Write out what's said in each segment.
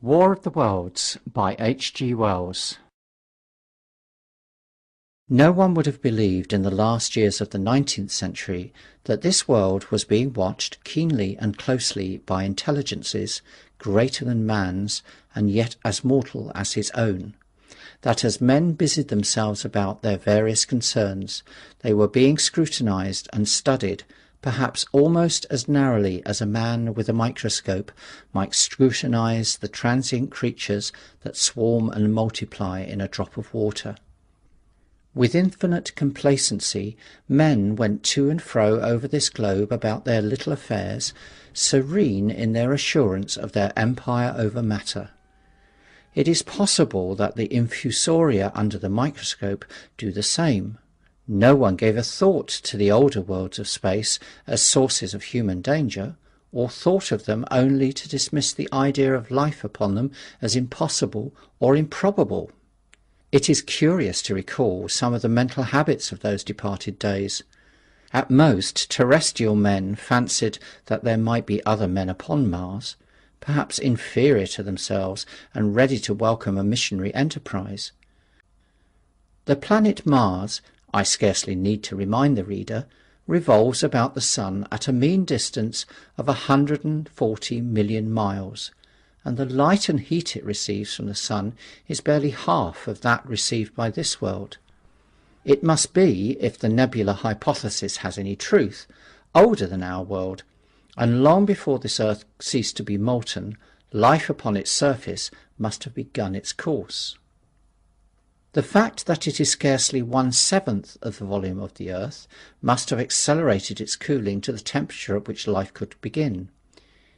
War of the Worlds by H. G. Wells. No one would have believed in the last years of the 19th century that this world was being watched keenly and closely by intelligences greater than man's and yet as mortal as his own, that as men busied themselves about their various concerns, they were being scrutinized and studied perhaps almost as narrowly as a man with a microscope might scrutinize the transient creatures that swarm and multiply in a drop of water. With infinite complacency, men went to and fro over this globe about their little affairs, serene in their assurance of their empire over matter. It is possible that the infusoria under the microscope do the same. No one gave a thought to the older worlds of space as sources of human danger, or thought of them only to dismiss the idea of life upon them as impossible or improbable. It is curious to recall some of the mental habits of those departed days. At most, terrestrial men fancied that there might be other men upon Mars, perhaps inferior to themselves and ready to welcome a missionary enterprise. The planet Mars, I scarcely need to remind the reader, revolves about the sun at a mean distance of 140 million miles, and the light and heat it receives from the sun is barely half of that received by this world. It must be, if the nebular hypothesis has any truth, older than our world, and long before this earth ceased to be molten, life upon its surface must have begun its course. The fact that it is scarcely 1/7 of the volume of the earth must have accelerated its cooling to the temperature at which life could begin.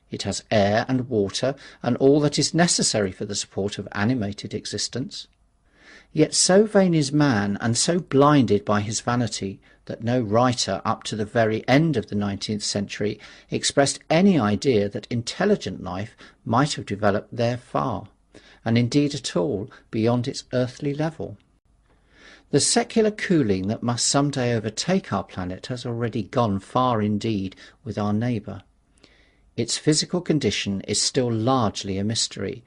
It has air and water and all that is necessary for the support of animated existence. Yet so vain is man and so blinded by his vanity that no writer up to the very end of the 19th century expressed any idea that intelligent life might have developed there far, and indeed at all, beyond its earthly level. The secular cooling that must some day overtake our planet has already gone far indeed with our neighbour. Its physical condition is still largely a mystery,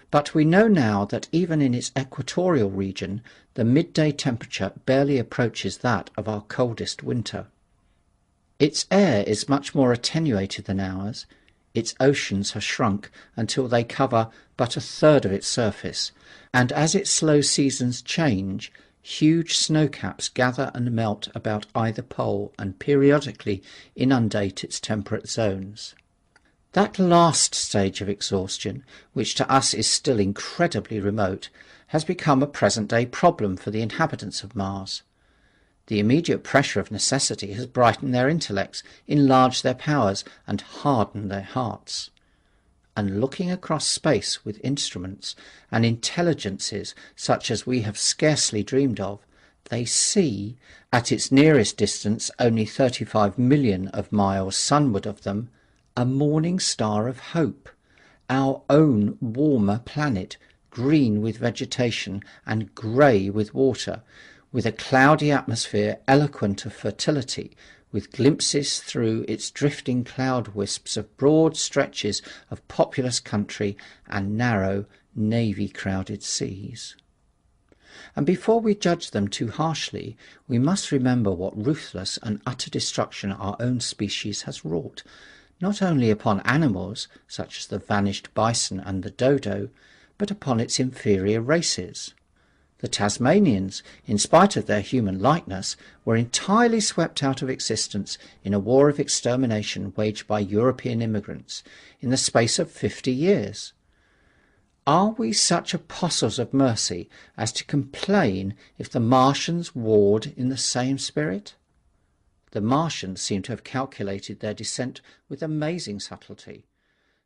but we know now that even in its equatorial region the midday temperature barely approaches that of our coldest winter. Its air is much more attenuated than ours. Its oceans have shrunk until they cover but 1/3 of its surface, and as its slow seasons change, huge snowcaps gather and melt about either pole and periodically inundate its temperate zones. That last stage of exhaustion, which to us is still incredibly remote, has become a present-day problem for the inhabitants of Mars. The immediate pressure of necessity has brightened their intellects, enlarged their powers, and hardened their hearts. And looking across space with instruments and intelligences such as we have scarcely dreamed of, they see, at its nearest distance only 35 million of miles sunward of them, a morning star of hope, our own warmer planet, green with vegetation and grey with water, with a cloudy atmosphere eloquent of fertility, with glimpses through its drifting cloud wisps of broad stretches of populous country and narrow, navy-crowded seas. And before we judge them too harshly, we must remember what ruthless and utter destruction our own species has wrought, not only upon animals, such as the vanished bison and the dodo, but upon its inferior races. The Tasmanians, in spite of their human likeness, were entirely swept out of existence in a war of extermination waged by European immigrants in the space of 50 years. Are we such apostles of mercy as to complain if the Martians warred in the same spirit? The Martians seem to have calculated their descent with amazing subtlety.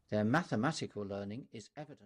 Their mathematical learning is evident.